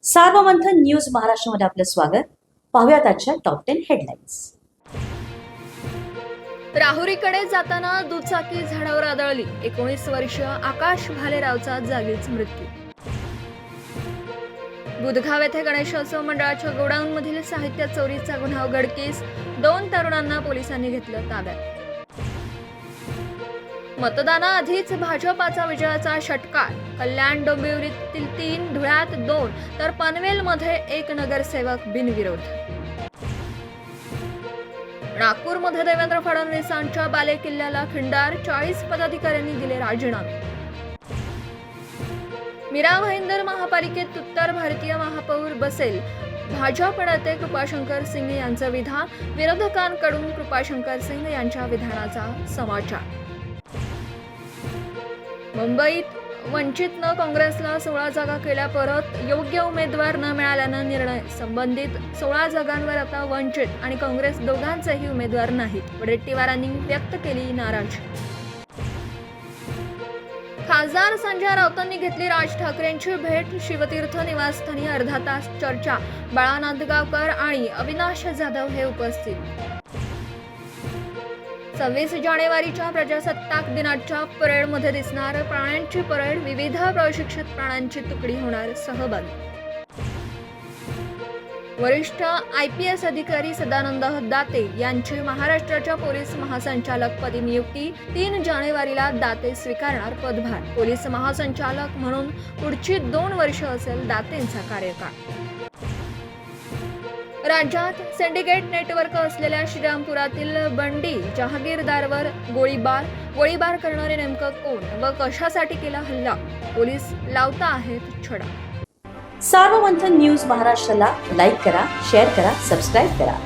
Sarvamanthan news महाराष्ट्रामध्ये आपलं स्वागत. पाहूयात आजच्या टॉप 10 हेडलाईन्स. राहुरीकडे जाताना दुचाकी झाडावर आदळली. 19 वर्षीय आकाश भालेरावचा जागीच मृत्यू. बुधगाव येथे गणेशोत्सव मंडळाच्या गोडाऊनमधील साहित्य चोरीचा गुन्हा उघडकीस. 2 तरुणांना पोलिसांनी घेतलं ताब्यात. मतदानाआधीच भाजपाचा विजयाचा षटकार. कल्याण डोंबिवलीतील 3, धुळ्यात 2 तर पनवेलमध्ये 1 नगरसेवक बिनविरोध. नागपूरमध्ये देवेंद्र फडणवीसांच्या बालेकिल्ल्याला खिंडार. 40 पदाधिकाऱ्यांनी दिले राजीनामे. मीरा भाईंदर महापालिकेत उत्तर भारतीय महापौर बसेल. भाजप नेते कृपाशंकर सिंग यांचं विधान. विरोधकांकडून कृपाशंकर सिंग यांच्या विधानाचा समाचार. मुंबईत वंचितनं काँग्रेसला 16 जागा केल्या परत. योग्य उमेदवार न मिळाल्यानं निर्णय. संबंधित 16 जागांवर आता वंचित आणि काँग्रेस दोघांचेही उमेदवार नाहीत. वडेट्टीवारांनी व्यक्त केली नाराजी. खासदार संजय राऊतांनी घेतली राज ठाकरेंची भेट. शिवतीर्थ निवासस्थानी अर्धा तास चर्चा. बाळा नांदगावकर आणि अविनाश जाधव हे उपस्थित. 26 जानेवारीच्या प्रजासत्ताक दिनाच्या परेडमध्ये दिसणार प्राण्यांची परेड. विविध प्रशिक्षित प्राण्यांची तुकडी होणार सहभागी. वरिष्ठ IPS अधिकारी सदानंद दाते यांची महाराष्ट्राच्या पोलीस महासंचालकपदी नियुक्ती. 3 जानेवारीला दाते स्वीकारणार पदभार. पोलीस महासंचालक म्हणून पुढची 2 वर्ष असेल दातेंचा कार्यकाळ. राज्यात सिंडिकेट नेटवर्क असलेल्या श्रीरामपुरातील बंडी जहागीरदारवर गोळीबार करणारे नेमकं कोण व कशासाठी केला हल्ला? पोलीस लावता आहेत छडा. सार्वमंथन न्यूज महाराष्ट्राला लाईक करा, शेअर करा, सबस्क्राईब करा.